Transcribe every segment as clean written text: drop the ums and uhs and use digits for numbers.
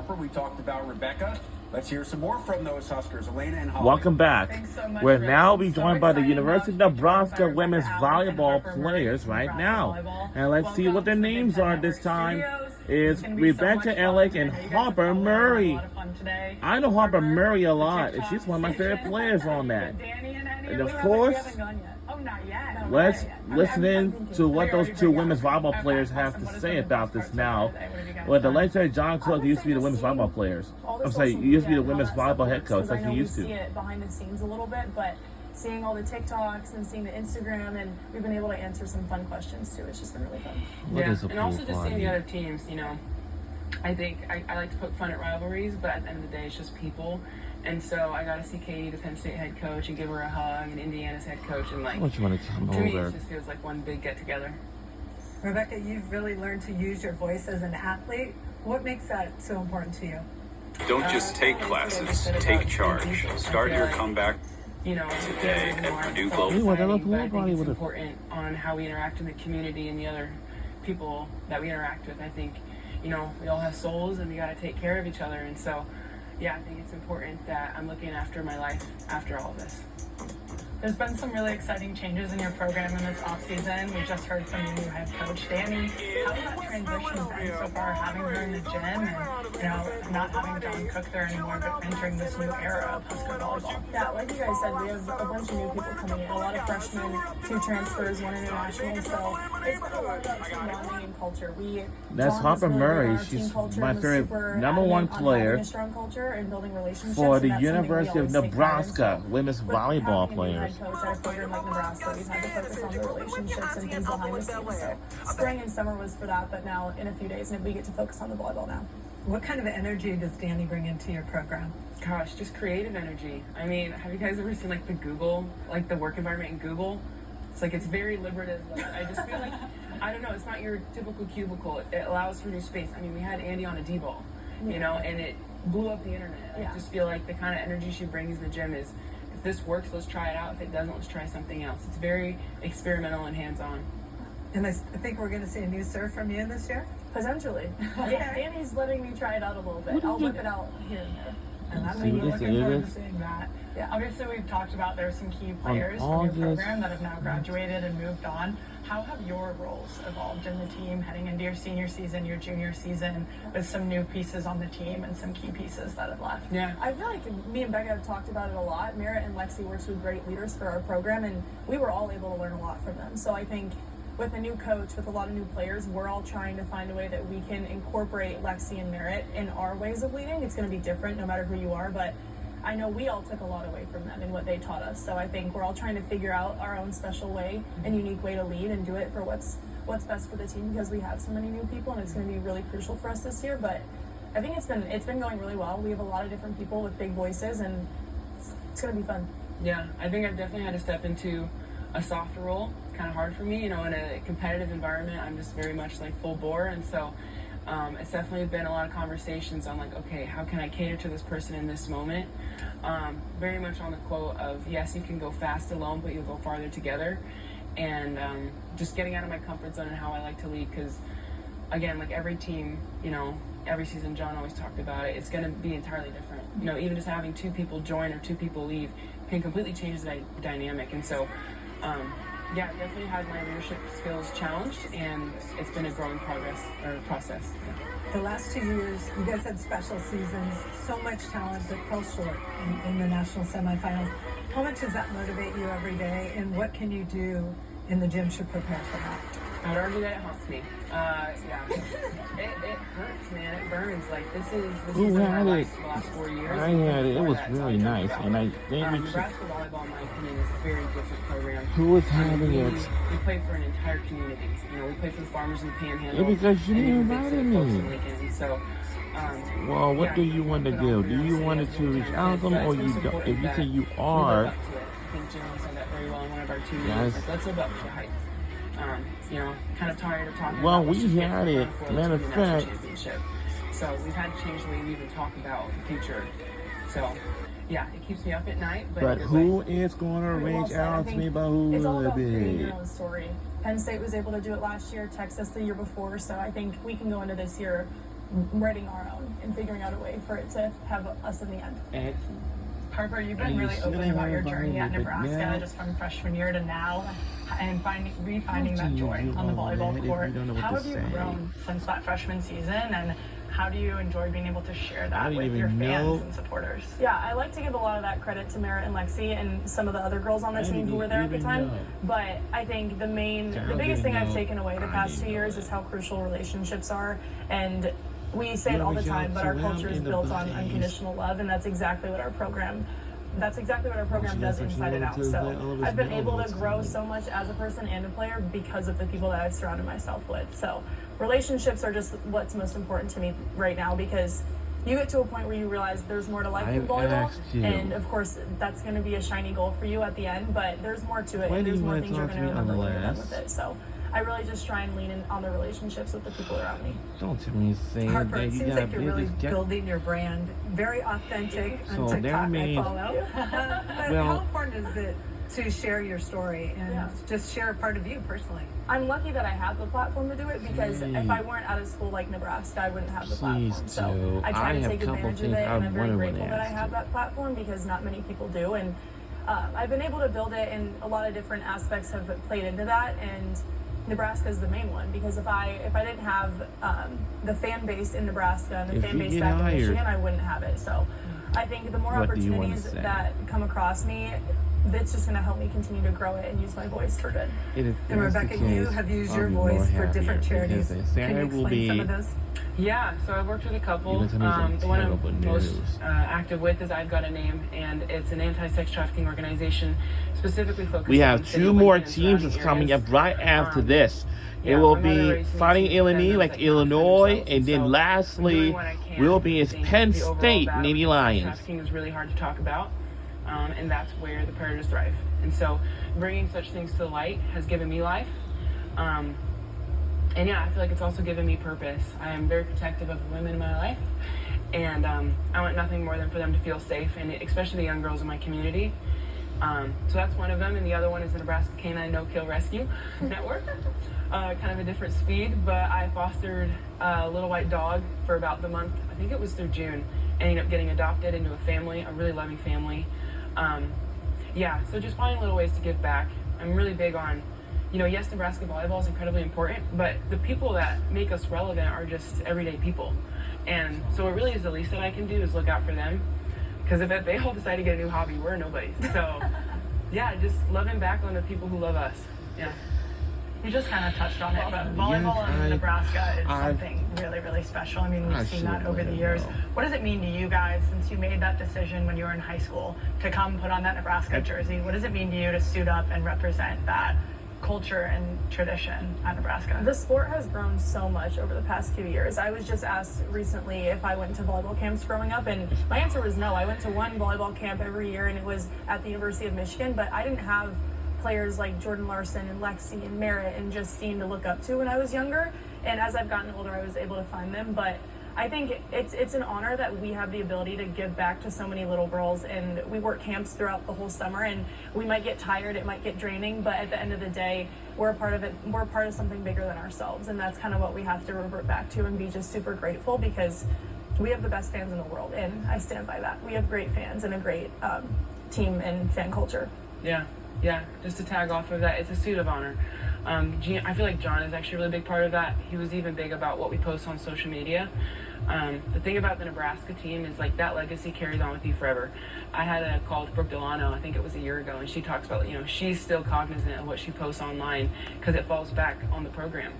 Harper. We talked about Rebecca. Let's hear some more from those Huskers, Elena and Holly. Welcome back. Thanks so much, We're Rick. now being So joined by the excited University of about to Nebraska feature women's Alex and volleyball Harper Murray players from right Nebraska now. Volleyball. And let's see what their Welcome to the names Big are Ten this Network time. Studios. Is It's gonna be so much Rebecca fun. Ellick I and know you guys Harper have Murray. a lot of fun today. I know Harper Murray a the lot, and TikTok she's one of my favorite station. players on that. Danny and Eddie, And we of haven't- course, we haven't gone yet. Oh, not yet. No, let's not yet. listen Okay, in to what those two women's volleyball players Okay, have awesome. to What has say been the about best this part so now. far today? What have you guys Well, the done? legendary John Cook would used to be say the women's seeing volleyball players. all the I'm saying, social he used to be the media and women's how that volleyball stuff head works, coach 'cause I like know he we used see to. it behind the scenes a little bit, but seeing all the TikToks and seeing the Instagram, and we've been able to answer some fun questions too. It's just been really fun. What Yeah, is a and also pool just seeing party? the other teams, you know, I think I like to poke fun at rivalries, but at the end of the day, it's just people. And so I got to see Katie, the Penn State head coach, and give her a hug, and Indiana's head coach, and like, What you want to come to me, over? it just feels like one big get together. Rebecca, you've really learned to use your voice as an athlete. What makes that so important to you? Don't just take classes, take charge. Start your comeback. You know, Today at Purdue Global. Ooh, what a little but I pool party think it's with it. important on how we interact in the community and the other people that we interact with. I think, you know, we all have souls and we got to take care of each other. And so, yeah, I think it's important that I'm looking after my life after all of this. There's been some really exciting changes in your program in this offseason. We just heard from your new head coach, Danny. How has that transition been so far, having her in the gym and, you know, not having John Cook there anymore, but entering this new era of Husker volleyball? Yeah, like you guys said, we have a bunch of new people coming in, a lot of freshmen, 2 transfers, 1 international, so it's been a lot about team bonding and culture. That's John Harper was really big Murray. on our She's team culture my and was favorite super number one adamant on player having a strong culture and building relationships, for and the that's something we University of always take pride in. Nebraska So women's with volleyball having a new players. head coach at a program like Nebraska, we've had to focus on the relationships and things behind the scenes. So spring and summer was for that, but now in a few days we get to focus on the volleyball now. What kind of energy does Danny bring into your program? Gosh, just creative energy. I mean, have you guys ever seen like the Google, like the work environment in Google? It's like it's very liberative. Like, I just feel like, I don't know, it's not your typical cubicle. It allows for new space. I mean, we had Andy on a D-ball, you know, and it blew up the internet. Yeah. I just feel like the kind of energy she brings in the gym is, if this works, let's try it out. If it doesn't, let's try something else. It's very experimental and hands-on. And I think we're going to see a new serve from you this year. Potentially. Yeah, Danny's letting me try it out a little bit. I'll whip it out here and there. And I'm See We're what this looking forward to is? seeing that. Yeah. Obviously, we've talked about there's some key players from your August. program that have now graduated and moved on. How have your roles evolved in the team heading into your senior season, your junior season, with some new pieces on the team and some key pieces that have left? Yeah. I feel like me and Becca have talked about it a lot. Merritt and Lexi were 2 great leaders for our program, and we were all able to learn a lot from them. So I think with a new coach, with a lot of new players, we're all trying to find a way that we can incorporate Lexi and Merritt in our ways of leading. It's going to be different no matter who you are, but I know we all took a lot away from them and what they taught us. So I think we're all trying to figure out our own special way and unique way to lead and do it for what's best for the team, because we have so many new people and it's going to be really crucial for us this year. But I think it's been going really well. We have a lot of different people with big voices, and it's going to be fun. Yeah, I think I've definitely had to step into a softer role. It's kind of hard for me, you know, in a competitive environment. I'm just very much like full bore, and so it's definitely been a lot of conversations on like, okay, how can I cater to this person in this moment? Very much on the quote of, yes, you can go fast alone, but you'll go farther together. And just getting out of my comfort zone and how I like to lead, because again, like every team, you know, every season, John always talked about it, it's going to be entirely different. You know, even just having 2 people join or 2 people leave can completely change the dynamic. And so, yeah, definitely had my leadership skills challenged, and it's been a growing process. Yeah. The last 2 years, you guys had special seasons, so much talent that fell short in the national semifinals. How much does that motivate you every day, and what can you do in the gym to prepare for that? I'd argue that it haunts me. Yeah, it hurts, man. It burns. Like this is Who my had life it? the last 4 years. I had it. It Before was that, really so nice, and I think we should. Nebraska volleyball, in my opinion, is a very different program. Who was I mean, having it? We play for an entire community. You know, we play for the farmers in the Panhandle. Yeah, because you and didn't even big invite city folks in me. Lincoln. So, Well, what yeah, do you want to put do? on Do for you us, want and to reach everything. out to them, That's or what's you don't? important, If you that say you we live are, up to it. I think Jim said that very well in one of our 2 meetings. Yes. Like, let's live up to the hype. You know, kind of tired of talking Well, about we let's just get had to the it. Final Four, Matter let's of win the national fact- championship. So we've had to change the way we even talk about the future. So, yeah, it keeps me up at night. But, but in a good who way. is going to Pretty well reach said. I out to think me about who it's all will about creating be? your own story. Penn State was able to do it last year, Texas the year before, so I think we can go into this year writing our own and figuring out a way for it to have us in the end. Excellent. Harper, you've been You really should open have about your invited journey at me, but Nebraska, now- just from freshman year to now, and refinding that How do joy you on the do all that volleyball if you court. don't know what How to have you say? grown since that freshman season, and how do you enjoy being able to share I that don't with even your fans know. and supporters? Yeah, I like to give a lot of that credit to Merritt and Lexi and some of the other girls on the I team who didn't were there at the even time. know. But I think the I biggest thing didn't I've know. taken away the I past didn't 2 years know is how crucial relationships are. And we say You it all know, the time, but our surround culture is in the built on bodies. unconditional love, and that's exactly what our program does inside and out. So I've been able to grow so much as a person and a player because of the people that I've surrounded myself with. So relationships are just what's most important to me right now, because you get to a point where you realize there's more to life than I've volleyball, asked you. and of course that's going to be a shiny goal for you at the end, but there's more to it, Why and do there's you more wanna things you're talk going to to me remember when you're done unless- with it. So I really just try and lean in on the relationships with the people around me. Don't tell me saying Harper, that it you seems got like you're really business. building your brand. Very authentic on So that TikTok, I means- follow. But Well- how important is it to share your story and Yeah. just share a part of you personally? I'm lucky that I have the platform to do it, because if I Please. weren't out of school like Nebraska, I wouldn't have the platform. Please So do. I try I to have take a couple advantage of things it, I and I'm very wanna grateful that I ask have you. that platform, because not many people do. And I've been able to build it, and a lot of different aspects have played into that. And Nebraska is the main one, because if I didn't have the fan base in Nebraska and the If fan you base get back hired- in Michigan, I wouldn't have it. So I think the more What do you wanna opportunities say? that come across me, it's just going to help me continue to grow it and use my voice for good. If And that's the Rebecca, you case, have used I'll your be more voice for happier different charities. because then Can you Sarah will explain some be- of those? Yeah, so I've worked with a couple. You're gonna tell me some The one terrible I'm most news. active with is I've Got a Name, and it's an anti-sex trafficking organization specifically focused We on have city, 2 more Lincoln, and teams that's surrounding coming areas. up right after this. Yeah, It will my mother be raised me Fighting to Illinois, defend like those that can't defend Illinois, themselves. and then So I'm lastly doing what I can. will be I is think Penn the overall State, battle Navy against Lions. trafficking is really hard to talk about, and that's where the Predators thrive. And so bringing such things to light has given me life. And yeah, I feel like it's also given me purpose. I am very protective of the women in my life, and I want nothing more than for them to feel safe, and especially the young girls in my community. So that's one of them, and the other one is the Nebraska Canine No Kill Rescue Network. Kind of a different speed, but I fostered a little white dog for about the month, I think it was through June, and ended up getting adopted into a family, a really loving family. Yeah, so just finding little ways to give back. I'm really big on, yes, Nebraska volleyball is incredibly important, but the people that make us relevant are just everyday people. And so it really is the least that I can do is look out for them. Because if they all decide to get a new hobby, we're nobody. So, yeah, just loving back on the people who love us. Yeah. You just kind of touched on it, but volleyball in Nebraska is something really, really special. I mean, we've seen that over the years. What does it mean to you guys, since you made that decision when you were in high school to come put on that Nebraska jersey? What does it mean to you to suit up and represent that culture and tradition at Nebraska? The sport has grown so much over the past few years. I was just asked recently if I went to volleyball camps growing up, and my answer was no. I went to one volleyball camp every year, and it was at the University of Michigan, but I didn't have players like Jordan Larson and Lexi and Merritt and Justine to look up to when I was younger. And as I've gotten older, I was able to find them. But I think it's an honor that we have the ability to give back to so many little girls, and we work camps throughout the whole summer, and we might get tired, it might get draining, but at the end of the day, we're a part of it. We're a part of something bigger than ourselves, and that's kind of what we have to revert back to and be just super grateful, because we have the best fans in the world, and I stand by that. We have great fans and a great team and fan culture. Yeah, just to tag off of that, it's a suit of honor. I feel like John is actually a really big part of that. He was even big about what we post on social media. The thing about the Nebraska team is like that legacy carries on with you forever. I had a call with Brooke Delano, I think it was a year ago, and she talks about, she's still cognizant of what she posts online because it falls back on the program.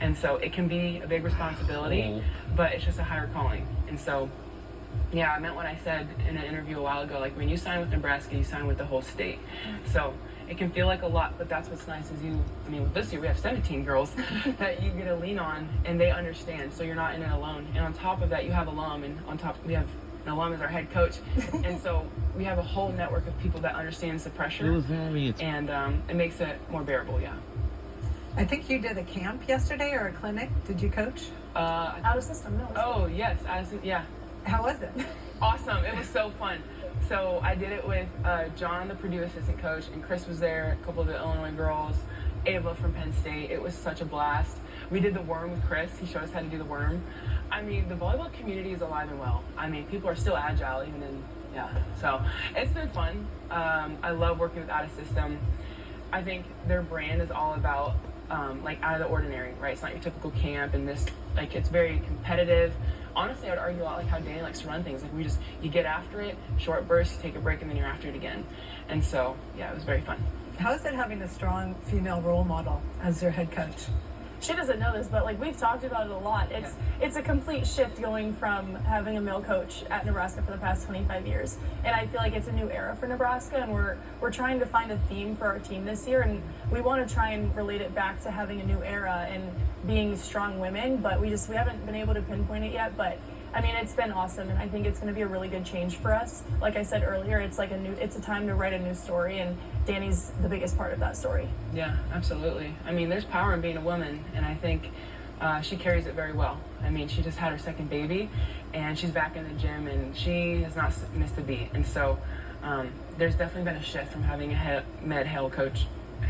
And so it can be a big responsibility, but it's just a higher calling. And so, yeah, I meant what I said in an interview a while ago, like when you sign with Nebraska, you sign with the whole state. So it can feel like a lot, but that's what's nice is with this year we have 17 girls that you get to lean on, and they understand, so you're not in it alone. And on top of that, you have alum, and on top we have an alum as our head coach, and so we have a whole network of people that understands the pressure, and it makes it more bearable, yeah. I think you did a camp yesterday or a clinic. Did you coach? Out of system, no. Oh, yes, yeah. How was it? Awesome. It was so fun. So I did it with John, the Purdue assistant coach, and Chris was there, a couple of the Illinois girls, Ava from Penn State. It was such a blast. We did the worm with Chris. He showed us how to do the worm. I mean, the volleyball community is alive and well. I mean, people are still agile, even in, so it's been fun. I love working with Out of System. I think their brand is all about, like, out of the ordinary, right? It's not your typical camp, and this, like, it's very competitive. Honestly, I would argue a lot like how Danny likes to run things. Like, you get after it, short bursts, you take a break, and then you're after it again. And so, yeah, it was very fun. How is it having a strong female role model as your head coach? She doesn't know this, but like we've talked about it a lot. It's a complete shift going from having a male coach at Nebraska for the past 25 years, and I feel like it's a new era for Nebraska, and we're trying to find a theme for our team this year, and we want to try and relate it back to having a new era and being strong women, but we haven't been able to pinpoint it yet. But I mean, it's been awesome, and I think it's going to be a really good change for us. Like I said earlier, it's a time to write a new story, and Danny's the biggest part of that story. Yeah, absolutely. I mean, there's power in being a woman, and I think she carries it very well. I mean, she just had her second baby, and she's back in the gym, and she has not missed a beat. And so there's definitely been a shift from having a head male coach,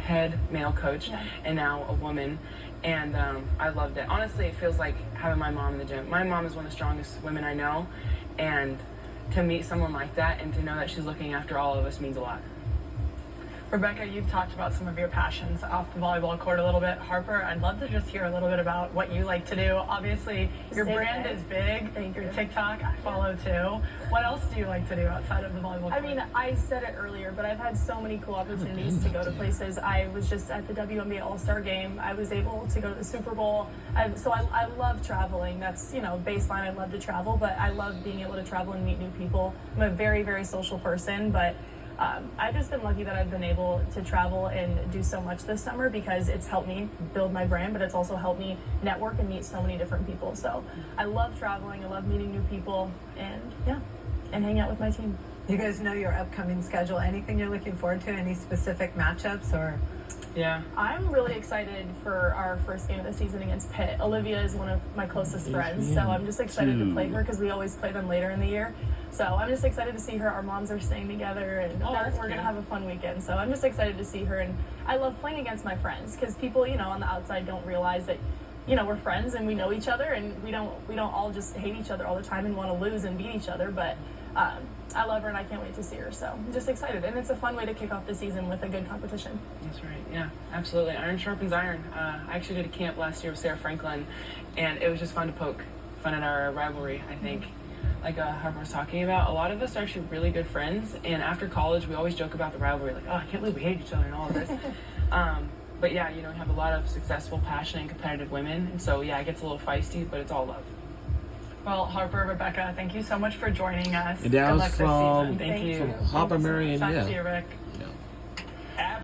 and now a woman. And I loved it. Honestly, it feels like having my mom in the gym. My mom is one of the strongest women I know, and to meet someone like that and to know that she's looking after all of us means a lot. Rebecca, you've talked about some of your passions off the volleyball court a little bit. Harper, I'd love to just hear a little bit about what you like to do. Obviously, your brand is big. Thank you. Your TikTok, I follow too. What else do you like to do outside of the volleyball court? I mean, I said it earlier, but I've had so many cool opportunities to go to places. I was just at the WNBA All-Star Game. I was able to go to the Super Bowl. So I love traveling. That's, baseline. I love to travel, but I love being able to travel and meet new people. I'm a very, very social person, but I've just been lucky that I've been able to travel and do so much this summer because it's helped me build my brand, but it's also helped me network and meet so many different people. So I love traveling. I love meeting new people and hang out with my team. You guys know your upcoming schedule. Anything you're looking forward to? Any specific matchups or? Yeah. I'm really excited for our first game of the season against Pitt. Olivia is one of my closest friends, so I'm just excited to play her because we always play them later in the year. So I'm just excited to see her. Our moms are staying together, and we're going to have a fun weekend. So I'm just excited to see her, and I love playing against my friends because people, on the outside don't realize that, we're friends and we know each other, and we don't all just hate each other all the time and want to lose and beat each other. But I love her, and I can't wait to see her. So I'm just excited, and it's a fun way to kick off the season with a good competition. That's right. Yeah, absolutely. Iron sharpens iron. I actually did a camp last year with Sarah Franklin, and it was just fun to poke fun at our rivalry. I think, like Harper was talking about, a lot of us are actually really good friends, and after college, we always joke about the rivalry, like, oh, I can't believe we hate each other and all of this. But yeah, we have a lot of successful, passionate, and competitive women, and so yeah, it gets a little feisty, but it's all love. Well, Harper, Rebecca, thank you so much for joining us. And that Good was luck this from- season. Thank you. Harper, Mary, and Back yeah. to you, Rick.